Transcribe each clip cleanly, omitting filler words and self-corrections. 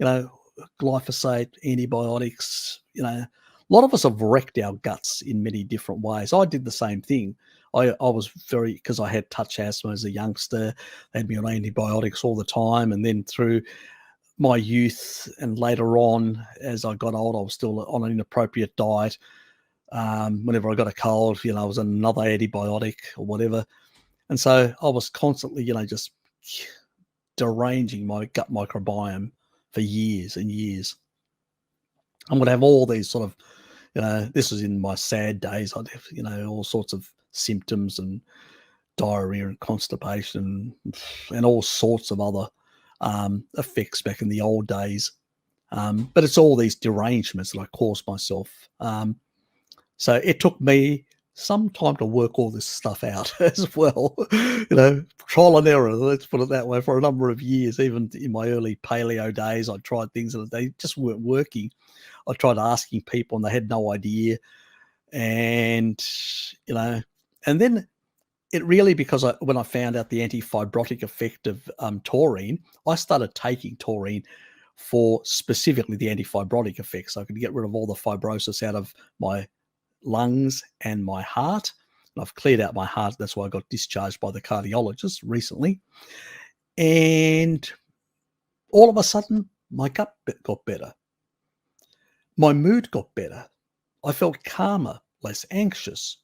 you know, glyphosate, antibiotics, you know, a lot of us have wrecked our guts in many different ways. I did the same thing. I was very, because I had touch asthma as a youngster, they had me on antibiotics all the time. And then through my youth and later on, as I got old, I was still on an inappropriate diet. Whenever I got a cold, you know, I was on another antibiotic or whatever. And so I was constantly, you know, just deranging my gut microbiome for years and years. I'm going to have all these sort of, you know, this was in my sad days. I'd have, you know, all sorts of symptoms and diarrhea and constipation and all sorts of other effects back in the old days. But it's all these derangements that I caused myself. So it took me some time to work all this stuff out as well. You know, trial and error, let's put it that way, for a number of years. Even in my early paleo days, I tried things and they just weren't working. I tried asking people and they had no idea. And, you know, and then it really, because when I found out the anti-fibrotic effect of taurine, I started taking taurine for specifically the anti-fibrotic effects. So I could get rid of all the fibrosis out of my lungs and my heart. And I've cleared out my heart. That's why I got discharged by the cardiologist recently. And all of a sudden, my gut got better. My mood got better. I felt calmer, less anxious.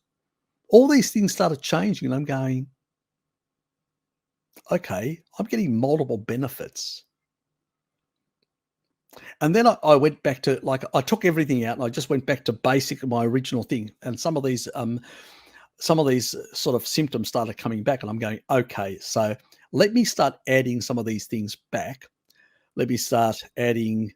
All these things started changing, and I'm going, okay, I'm getting multiple benefits. And then I went back to, like, I took everything out and I just went back to basic, my original thing. And some of these sort of symptoms started coming back, and I'm going, okay, so let me start adding some of these things back. Let me start adding,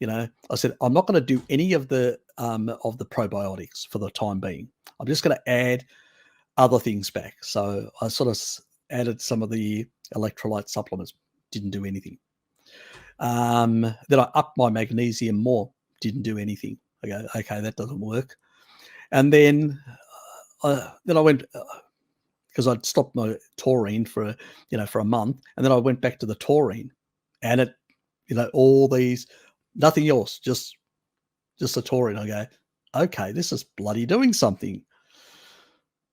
you know, I said, I'm not going to do any of the probiotics for the time being. I'm just going to add other things back. So I sort of added some of the electrolyte supplements, didn't do anything. Then I upped my magnesium more, didn't do anything. I go, okay, that doesn't work. And then I went, because I'd stopped my taurine for a month, and then I went back to the taurine, and it, you know, all these, nothing else, just the taurine. I go, okay, this is bloody doing something.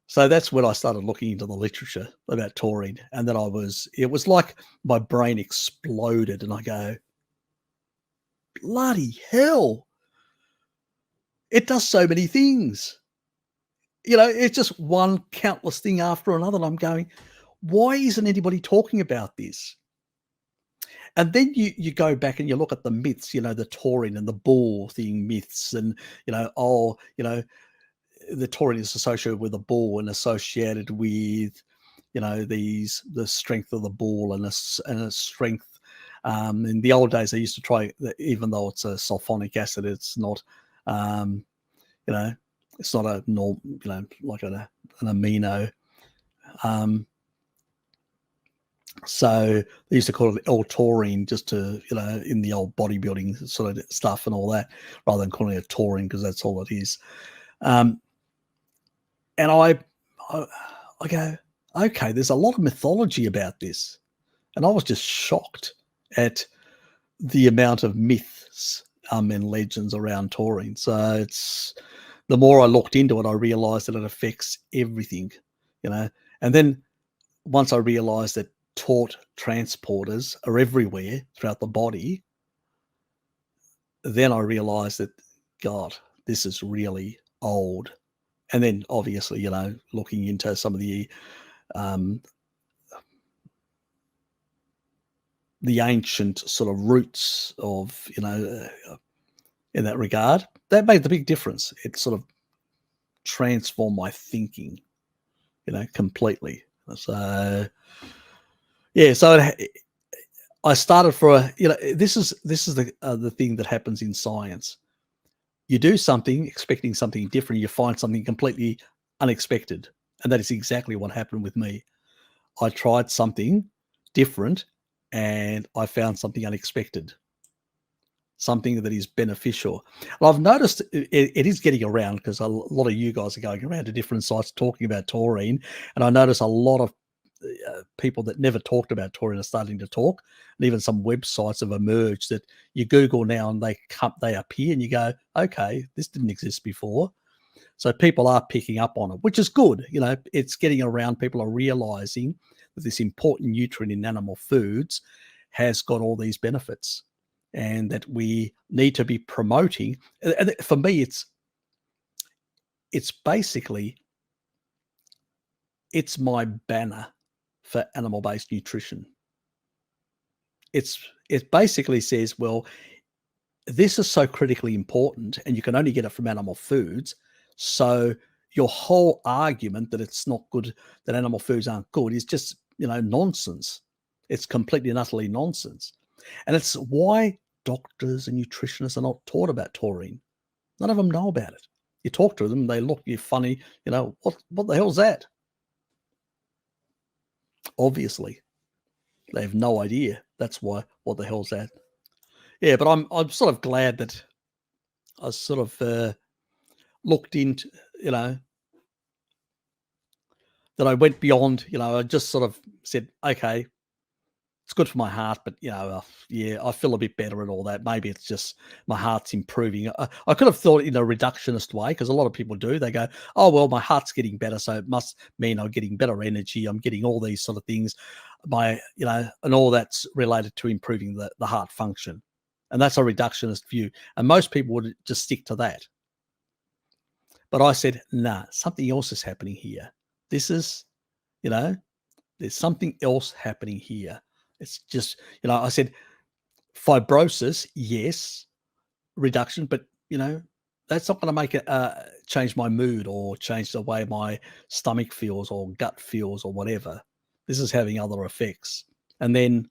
So that's when I started looking into the literature about taurine. And then it was like my brain exploded, and I go, bloody hell. It does so many things. You know, it's just one countless thing after another. And I'm going, why isn't anybody talking about this? And then you go back and you look at the myths, you know, the taurine and the bull thing myths, and, you know, the taurine is associated with a bull and associated with, you know, the strength of the bull and a strength. In the old days, they used to try, even though it's a sulfonic acid, it's not, you know, it's not a normal, you know, like an amino. So they used to call it L-taurine, just to, you know, in the old bodybuilding sort of stuff and all that, rather than calling it taurine, because that's all it is. And I go, okay, there's a lot of mythology about this. And I was just shocked at the amount of myths and legends around taurine. So it's, the more I looked into it, I realized that it affects everything, you know. And then once I realized that taut transporters are everywhere throughout the body, then I realized that, God, this is really old. And then obviously, you know, looking into some of the ancient sort of roots of, you know, in that regard, that made the big difference. It sort of transformed my thinking, you know, completely. So, yeah, so I started you know, this is the thing that happens in science. You do something expecting something different, you find something completely unexpected. And that is exactly what happened with me. I tried something different and I found something unexpected, something that is beneficial. And I've noticed it is getting around, because a lot of you guys are going around to different sites talking about taurine. And I notice a lot of people that never talked about taurine are starting to talk, and even some websites have emerged that you Google now and they appear, and you go, okay, this didn't exist before. So people are picking up on it, which is good. It's getting around. People are realizing that this important nutrient in animal foods has got all these benefits, and that we need to be promoting. And for me, it's basically it's my banner for animal-based nutrition. It basically says, well, this is so critically important, and you can only get it from animal foods. So your whole argument that it's not good, that animal foods aren't good, is just nonsense. It's completely and utterly nonsense, and it's why doctors and nutritionists are not taught about taurine. None of them know about it. You talk to them, they look at you funny. What the hell's that? Obviously, they have no idea. That's why. What the hell's that? Yeah, but I'm sort of glad that I sort of looked into, that I went beyond. I just sort of said, okay, it's good for my heart, but yeah, I feel a bit better and all that. Maybe it's just my heart's improving. I could have thought in a reductionist way, because a lot of people do. They go, oh well, my heart's getting better, so it must mean I'm getting better energy. I'm getting all these sort of things, and all that's related to improving the heart function, and that's a reductionist view. And most people would just stick to that. But I said, nah, something else is happening here. This is, there's something else happening here. It's just, I said, fibrosis, yes, reduction, but that's not going to make it change my mood or change the way my stomach feels or gut feels or whatever. This is having other effects. And then,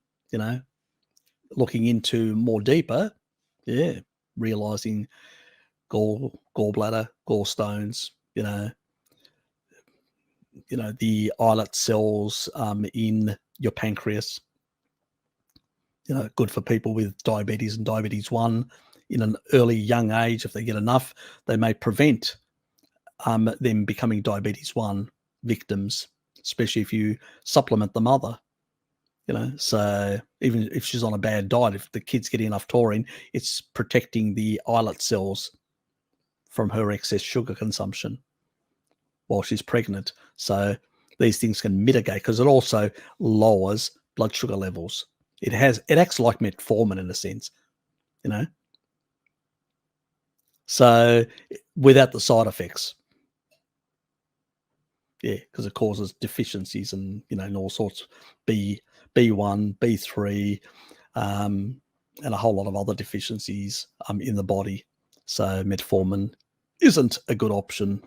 looking into more deeper, yeah, realizing gallbladder, gallstones, the islet cells in your pancreas, good for people with diabetes and diabetes 1 in an early young age. If they get enough, they may prevent them becoming diabetes 1 victims, especially if you supplement the mother. So even if she's on a bad diet, if the kid's getting enough taurine, it's protecting the islet cells from her excess sugar consumption while she's pregnant. So these things can mitigate, because it also lowers blood sugar levels. It acts like metformin in a sense, so without the side effects. Yeah, because it causes deficiencies and all sorts, B1, B3, and a whole lot of other deficiencies in the body. So metformin isn't a good option